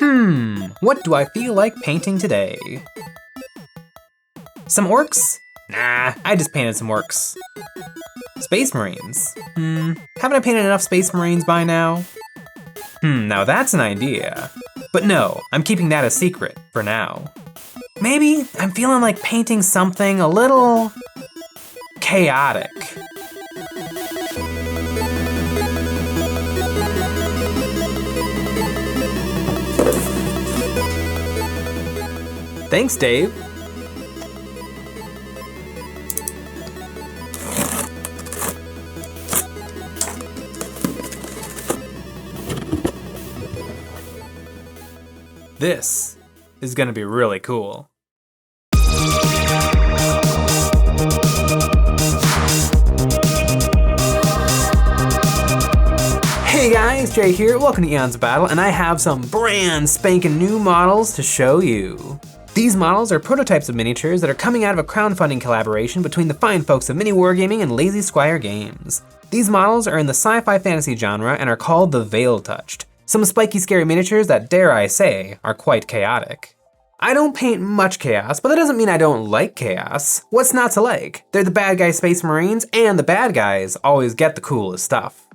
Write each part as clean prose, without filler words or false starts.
What do I feel like painting today? Some orcs? Nah, I just painted some orcs. Space Marines? Haven't I painted enough Space Marines by now? Now that's an idea. But no, I'm keeping that a secret for now. Maybe I'm feeling like painting something a little chaotic. Thanks, Dave. This is gonna be really cool. Hey guys, Jay here, welcome to Eons of Battle, and I have some brand spanking new models to show you. These models are prototypes of miniatures that are coming out of a crowdfunding collaboration between the fine folks of Mini Wargaming and Lazy Squire Games. These models are in the sci-fi fantasy genre and are called the Veil Touched, some spiky scary miniatures that, dare I say, are quite chaotic. I don't paint much chaos, but that doesn't mean I don't like chaos. What's not to like? They're the bad guy Space Marines, and the bad guys always get the coolest stuff.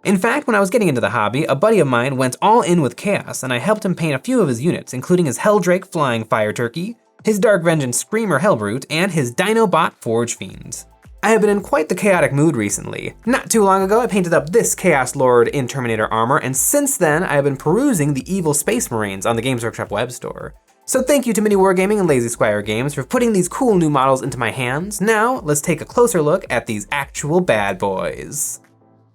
In fact, when I was getting into the hobby, a buddy of mine went all in with chaos, and I helped him paint a few of his units, including his Helldrake Flying Fire Turkey, his Dark Vengeance Screamer Hellbrute, and his Dinobot Forge Fiend. I have been in quite the chaotic mood recently. Not too long ago, I painted up this Chaos Lord in Terminator armor, and since then, I have been perusing the evil Space Marines on the Games Workshop web store. So thank you to Mini Wargaming and Lazy Squire Games for putting these cool new models into my hands. Now, let's take a closer look at these actual bad boys.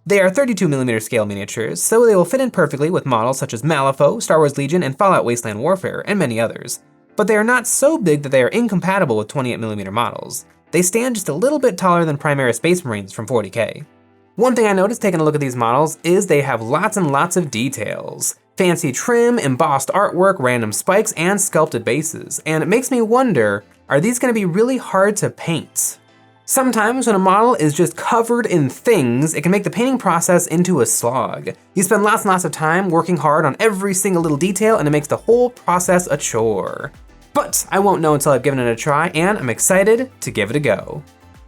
They are 32mm scale miniatures, so they will fit in perfectly with models such as Malifaux, Star Wars Legion, and Fallout Wasteland Warfare, and many others. But they are not so big that they are incompatible with 28mm models. They stand just a little bit taller than Primaris Space Marines from 40K. One thing I noticed taking a look at these models is they have lots and lots of details. Fancy trim, embossed artwork, random spikes, and sculpted bases. And it makes me wonder, are these gonna be really hard to paint? Sometimes when a model is just covered in things, it can make the painting process into a slog. You spend lots and lots of time working hard on every single little detail, and it makes the whole process a chore. But I won't know until I've given it a try, and I'm excited to give it a go.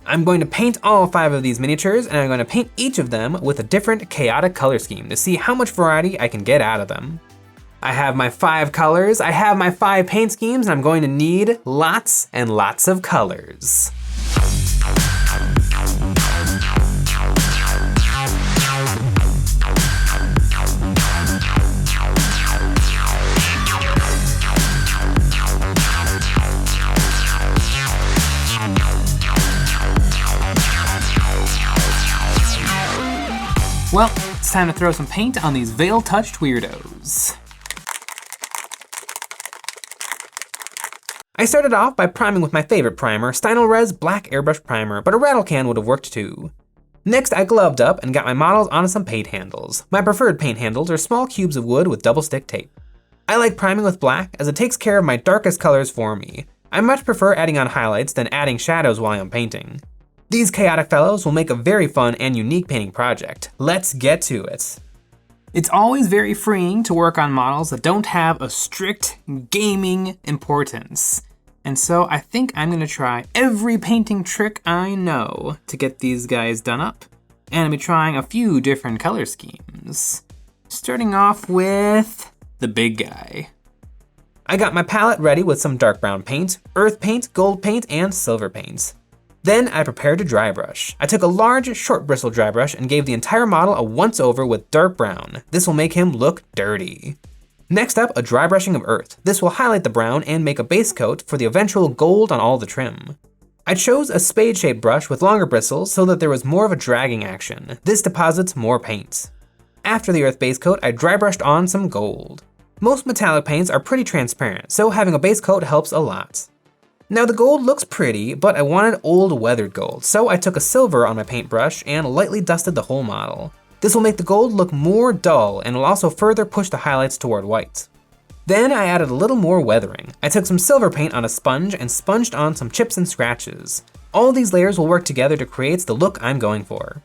I'm going to paint all 5 of these miniatures, and I'm going to paint each of them with a different chaotic color scheme to see how much variety I can get out of them. I have my 5 colors, I have my 5 paint schemes, and I'm going to need lots and lots of colors. Well, it's time to throw some paint on these veil-touched weirdos. I started off by priming with my favorite primer, Stynylrez Black Airbrush Primer, but a rattle can would have worked too. Next, I gloved up and got my models onto some paint handles. My preferred paint handles are small cubes of wood with double stick tape. I like priming with black as it takes care of my darkest colors for me. I much prefer adding on highlights than adding shadows while I'm painting. These chaotic fellows will make a very fun and unique painting project. Let's get to it. It's always very freeing to work on models that don't have a strict gaming importance. And so I think I'm gonna try every painting trick I know to get these guys done up. And I'll be trying a few different color schemes. Starting off with the big guy. I got my palette ready with some dark brown paint, earth paint, gold paint, and silver paint. Then I prepared to dry brush. I took a large, short bristle dry brush and gave the entire model a once over with dark brown. This will make him look dirty. Next up, a dry brushing of earth. This will highlight the brown and make a base coat for the eventual gold on all the trim. I chose a spade-shaped brush with longer bristles so that there was more of a dragging action. This deposits more paint. After the earth base coat, I dry brushed on some gold. Most metallic paints are pretty transparent, so having a base coat helps a lot. Now the gold looks pretty, but I wanted old weathered gold, so I took a silver on my paintbrush and lightly dusted the whole model. This will make the gold look more dull and will also further push the highlights toward white. Then I added a little more weathering. I took some silver paint on a sponge and sponged on some chips and scratches. All these layers will work together to create the look I'm going for.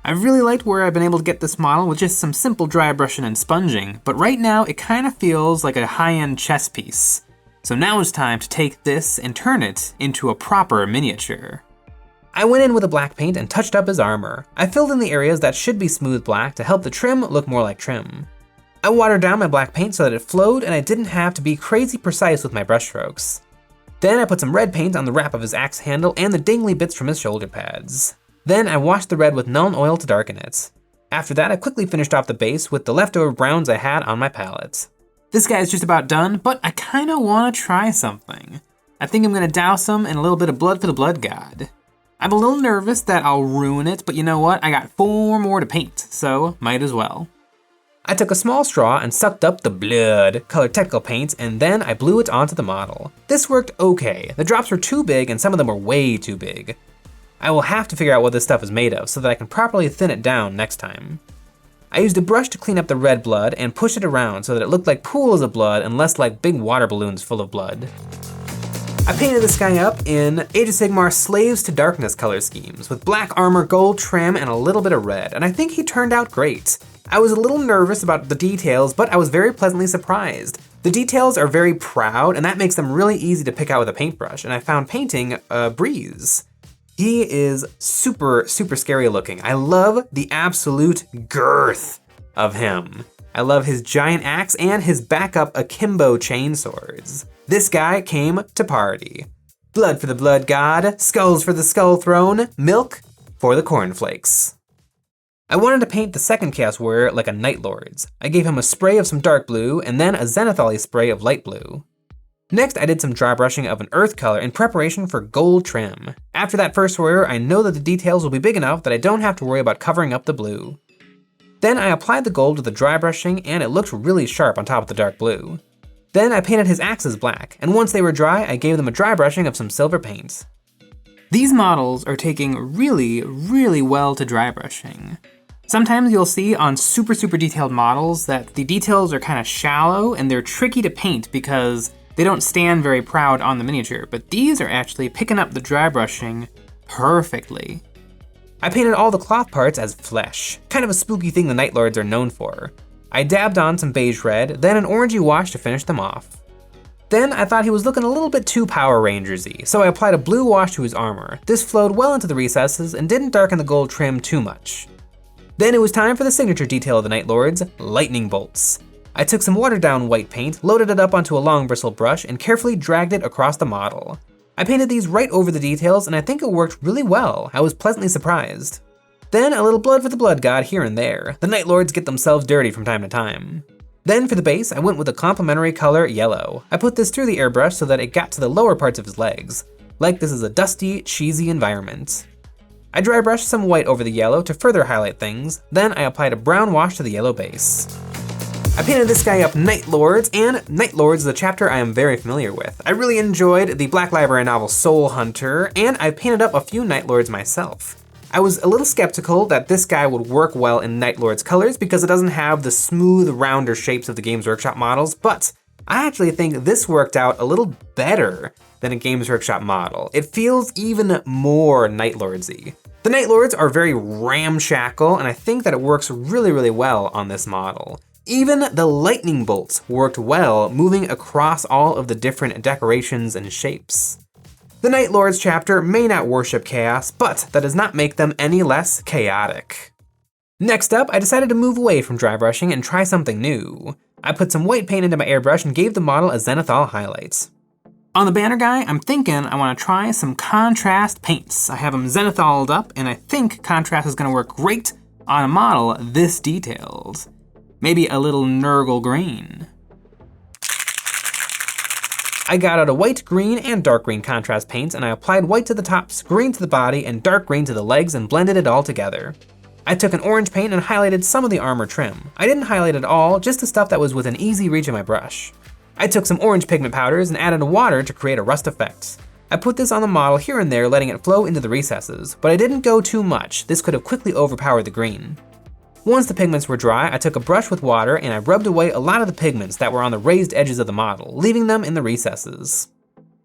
I've really liked where I've been able to get this model with just some simple dry brushing and sponging, but right now it kind of feels like a high-end chess piece. So now it's time to take this and turn it into a proper miniature. I went in with a black paint and touched up his armor. I filled in the areas that should be smooth black to help the trim look more like trim. I watered down my black paint so that it flowed and I didn't have to be crazy precise with my brush strokes. Then I put some red paint on the wrap of his axe handle and the dangly bits from his shoulder pads. Then I washed the red with Nuln Oil to darken it. After that, I quickly finished off the base with the leftover browns I had on my palette. This guy is just about done, but I kinda wanna try something. I think I'm gonna douse him in a little bit of blood for the blood god. I'm a little nervous that I'll ruin it, but you know what? I got 4 more to paint, so might as well. I took a small straw and sucked up the blood colored technical paint, and then I blew it onto the model. This worked okay. The drops were too big and some of them were way too big. I will have to figure out what this stuff is made of so that I can properly thin it down next time. I used a brush to clean up the red blood and push it around so that it looked like pools of blood and less like big water balloons full of blood. I painted this guy up in Age of Sigmar Slaves to Darkness color schemes with black armor, gold trim, and a little bit of red, and I think he turned out great. I was a little nervous about the details, but I was very pleasantly surprised. The details are very proud, and that makes them really easy to pick out with a paintbrush, and I found painting a breeze. He is super, super scary looking. I love the absolute girth of him. I love his giant axe and his backup akimbo chainswords. This guy came to party. Blood for the blood god, skulls for the skull throne, milk for the cornflakes. I wanted to paint the second Chaos Warrior like a Night Lord's. I gave him a spray of some dark blue and then a Zenithal spray of light blue. Next, I did some dry brushing of an earth color in preparation for gold trim. After that first warrior, I know that the details will be big enough that I don't have to worry about covering up the blue. Then I applied the gold with the dry brushing and it looked really sharp on top of the dark blue. Then I painted his axes black, and once they were dry, I gave them a dry brushing of some silver paint. These models are taking really, really well to dry brushing. Sometimes you'll see on super detailed models that the details are kind of shallow and they're tricky to paint because they don't stand very proud on the miniature, but these are actually picking up the dry brushing perfectly. I painted all the cloth parts as flesh, kind of a spooky thing the Night Lords are known for. I dabbed on some beige red, then an orangey wash to finish them off. Then I thought he was looking a little bit too Power Rangers-y, so I applied a blue wash to his armor. This flowed well into the recesses and didn't darken the gold trim too much. Then it was time for the signature detail of the Night Lords, lightning bolts. I took some watered down white paint, loaded it up onto a long bristle brush, and carefully dragged it across the model. I painted these right over the details and I think it worked really well. I was pleasantly surprised. Then a little blood for the blood god here and there. The Night Lords get themselves dirty from time to time. Then for the base, I went with a complementary color, yellow. I put this through the airbrush so that it got to the lower parts of his legs. Like this is a dusty, cheesy environment. I dry brushed some white over the yellow to further highlight things, then I applied a brown wash to the yellow base. I painted this guy up Night Lords, and Night Lords is a chapter I am very familiar with. I really enjoyed the Black Library novel Soul Hunter, and I painted up a few Night Lords myself. I was a little skeptical that this guy would work well in Night Lord's colors because it doesn't have the smooth, rounder shapes of the Games Workshop models, but I actually think this worked out a little better than a Games Workshop model. It feels even more Night Lords-y. The Night Lords are very ramshackle, and I think that it works really, really well on this model. Even the lightning bolts worked well, moving across all of the different decorations and shapes. The Night Lords chapter may not worship chaos, but that does not make them any less chaotic. Next up, I decided to move away from dry brushing and try something new. I put some white paint into my airbrush and gave the model a Zenithal highlight. On the banner guy, I'm thinking I want to try some contrast paints. I have them Zenithal'd up, and I think contrast is going to work great on a model this detailed. Maybe a little Nurgle green. I got out a white, green, and dark green contrast paints, and I applied white to the tops, green to the body, and dark green to the legs, and blended it all together. I took an orange paint and highlighted some of the armor trim. I didn't highlight it all, just the stuff that was within easy reach of my brush. I took some orange pigment powders and added water to create a rust effect. I put this on the model here and there, letting it flow into the recesses, but I didn't go too much. This could have quickly overpowered the green. Once the pigments were dry, I took a brush with water and I rubbed away a lot of the pigments that were on the raised edges of the model, leaving them in the recesses.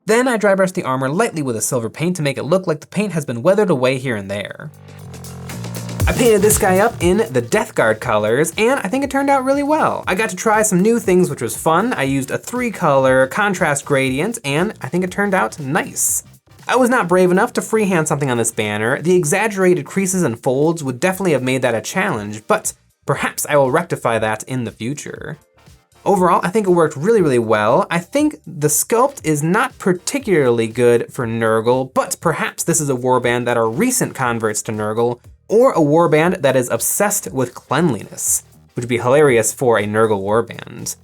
Then I dry brushed the armor lightly with a silver paint to make it look like the paint has been weathered away here and there. I painted this guy up in the Death Guard colors, and I think it turned out really well. I got to try some new things, which was fun. I used a 3-color contrast gradient, and I think it turned out nice. I was not brave enough to freehand something on this banner. The exaggerated creases and folds would definitely have made that a challenge, but perhaps I will rectify that in the future. Overall, I think it worked really, really well. I think the sculpt is not particularly good for Nurgle, but perhaps this is a warband that are recent converts to Nurgle, or a warband that is obsessed with cleanliness, which would be hilarious for a Nurgle warband.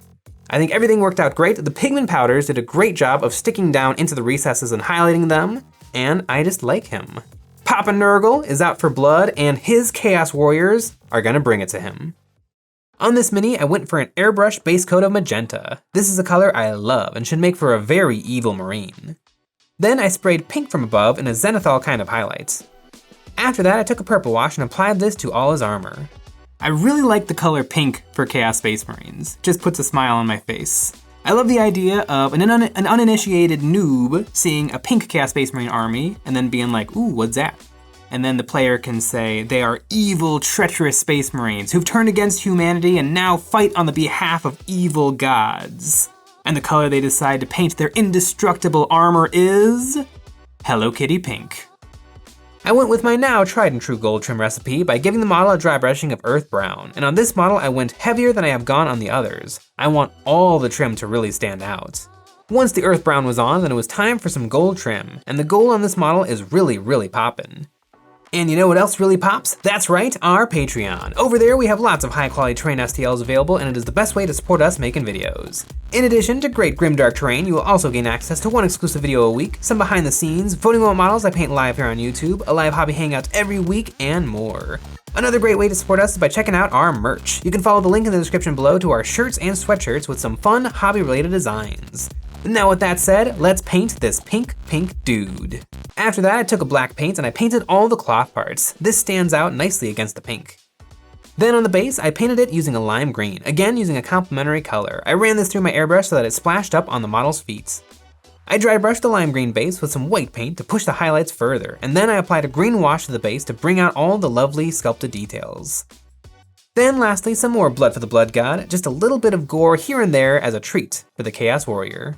I think everything worked out great. The pigment powders did a great job of sticking down into the recesses and highlighting them, and I just like him. Papa Nurgle is out for blood, and his Chaos Warriors are gonna bring it to him. On this mini, I went for an airbrush base coat of magenta. This is a color I love and should make for a very evil Marine. Then I sprayed pink from above in a zenithal kind of highlight. After that, I took a purple wash and applied this to all his armor. I really like the color pink for Chaos Space Marines. Just puts a smile on my face. I love the idea of an uninitiated noob seeing a pink Chaos Space Marine army and then being like, ooh, what's that? And then the player can say they are evil, treacherous Space Marines who've turned against humanity and now fight on the behalf of evil gods. And the color they decide to paint their indestructible armor is Hello Kitty pink. I went with my now tried and true gold trim recipe by giving the model a dry brushing of earth brown, and on this model I went heavier than I have gone on the others. I want all the trim to really stand out. Once the earth brown was on, then it was time for some gold trim, and the gold on this model is really, really poppin'. And you know what else really pops? That's right, our Patreon. Over there we have lots of high quality terrain STLs available, and it is the best way to support us making videos. In addition to great grimdark terrain, you will also gain access to one exclusive video a week, some behind the scenes, voting on what models I paint live here on YouTube, a live hobby hangout every week, and more. Another great way to support us is by checking out our merch. You can follow the link in the description below to our shirts and sweatshirts with some fun hobby related designs. Now with that said, let's paint this pink dude. After that, I took a black paint and I painted all the cloth parts. This stands out nicely against the pink. Then on the base, I painted it using a lime green, again using a complementary color. I ran this through my airbrush so that it splashed up on the model's feet. I dry brushed the lime green base with some white paint to push the highlights further, and then I applied a green wash to the base to bring out all the lovely sculpted details. Then lastly, some more blood for the blood god, just a little bit of gore here and there as a treat for the Chaos Warrior.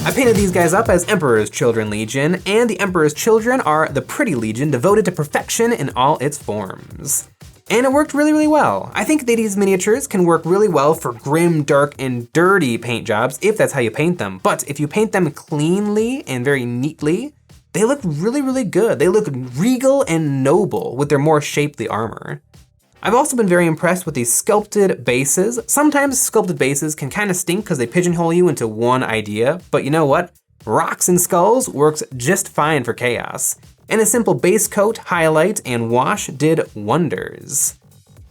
I painted these guys up as Emperor's Children Legion, and the Emperor's Children are the pretty legion devoted to perfection in all its forms. And it worked really, really well. I think these miniatures can work really well for grim, dark, and dirty paint jobs if that's how you paint them. But if you paint them cleanly and very neatly, they look really, really good. They look regal and noble with their more shapely armor. I've also been very impressed with these sculpted bases. Sometimes sculpted bases can kind of stink because they pigeonhole you into one idea, but you know what? Rocks and skulls works just fine for chaos. And a simple base coat, highlight, and wash did wonders.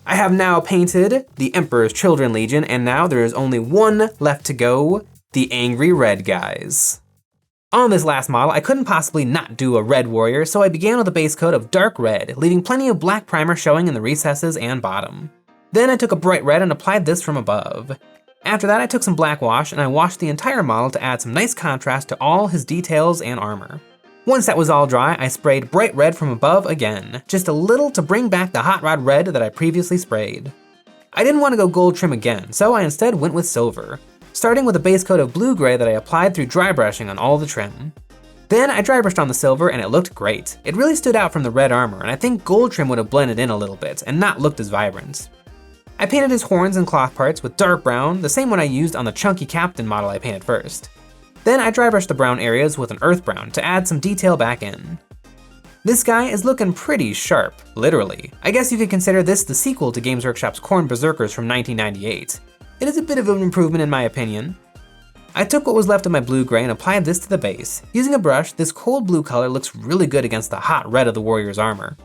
I have now painted the Emperor's Children Legion, and now there is only one left to go, the Angry Red guys. On this last model, I couldn't possibly not do a red warrior, so I began with a base coat of dark red, leaving plenty of black primer showing in the recesses and bottom. Then I took a bright red and applied this from above. After that, I took some black wash and I washed the entire model to add some nice contrast to all his details and armor. Once that was all dry, I sprayed bright red from above again, just a little to bring back the hot rod red that I previously sprayed. I didn't want to go gold trim again, so I instead went with silver, starting with a base coat of blue-gray that I applied through dry brushing on all the trim. Then I dry brushed on the silver and it looked great. It really stood out from the red armor, and I think gold trim would have blended in a little bit and not looked as vibrant. I painted his horns and cloth parts with dark brown, the same one I used on the chunky captain model I painted first. Then I dry brushed the brown areas with an earth brown to add some detail back in. This guy is looking pretty sharp, literally. I guess you could consider this the sequel to Games Workshop's Khorne Berserkers from 1998. It is a bit of an improvement in my opinion. I took what was left of my blue-gray and applied this to the base. Using a brush, this cold blue color looks really good against the hot red of the warrior's armor.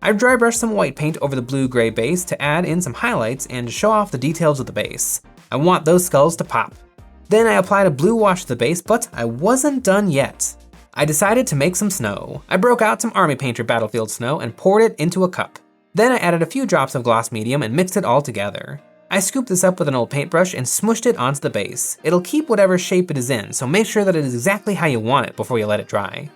I dry brushed some white paint over the blue-gray base to add in some highlights and to show off the details of the base. I want those skulls to pop. Then I applied a blue wash to the base, but I wasn't done yet. I decided to make some snow. I broke out some Army Painter Battlefield snow and poured it into a cup. Then I added a few drops of gloss medium and mixed it all together. I scooped this up with an old paintbrush and smushed it onto the base. It'll keep whatever shape it is in, so make sure that it is exactly how you want it before you let it dry.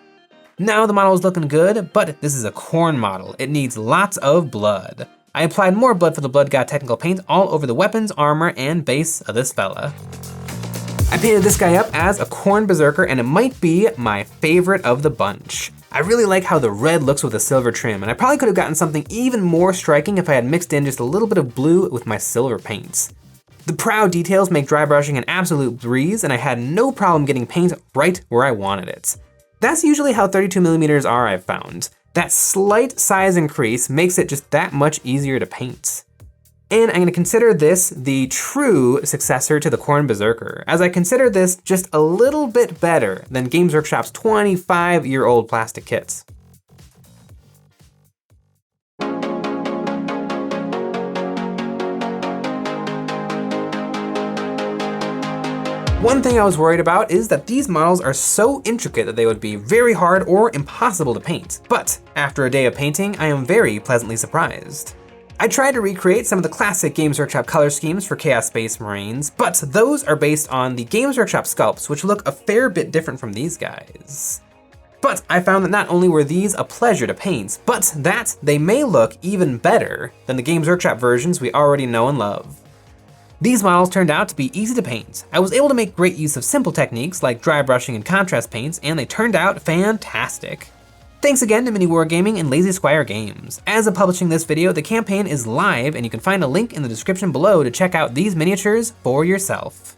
Now the model is looking good, but this is a corn model. It needs lots of blood. I applied more blood for the Blood God technical paint all over the weapons, armor, and base of this fella. I painted this guy up as a corn berserker, and it might be my favorite of the bunch. I really like how the red looks with a silver trim, and I probably could have gotten something even more striking if I had mixed in just a little bit of blue with my silver paints. The proud details make dry brushing an absolute breeze, and I had no problem getting paint right where I wanted it. That's usually how 32mm are, I've found. That slight size increase makes it just that much easier to paint. And I'm gonna consider this the true successor to the Corn Berserker, as I consider this just a little bit better than Games Workshop's 25-year-old plastic kits. One thing I was worried about is that these models are so intricate that they would be very hard or impossible to paint. But after a day of painting, I am very pleasantly surprised. I tried to recreate some of the classic Games Workshop color schemes for Chaos Space Marines, but those are based on the Games Workshop sculpts, which look a fair bit different from these guys. But I found that not only were these a pleasure to paint, but that they may look even better than the Games Workshop versions we already know and love. These models turned out to be easy to paint. I was able to make great use of simple techniques like dry brushing and contrast paints, and they turned out fantastic. Thanks again to Mini Wargaming and Lazy Squire Games. As of publishing this video, the campaign is live, and you can find a link in the description below to check out these miniatures for yourself.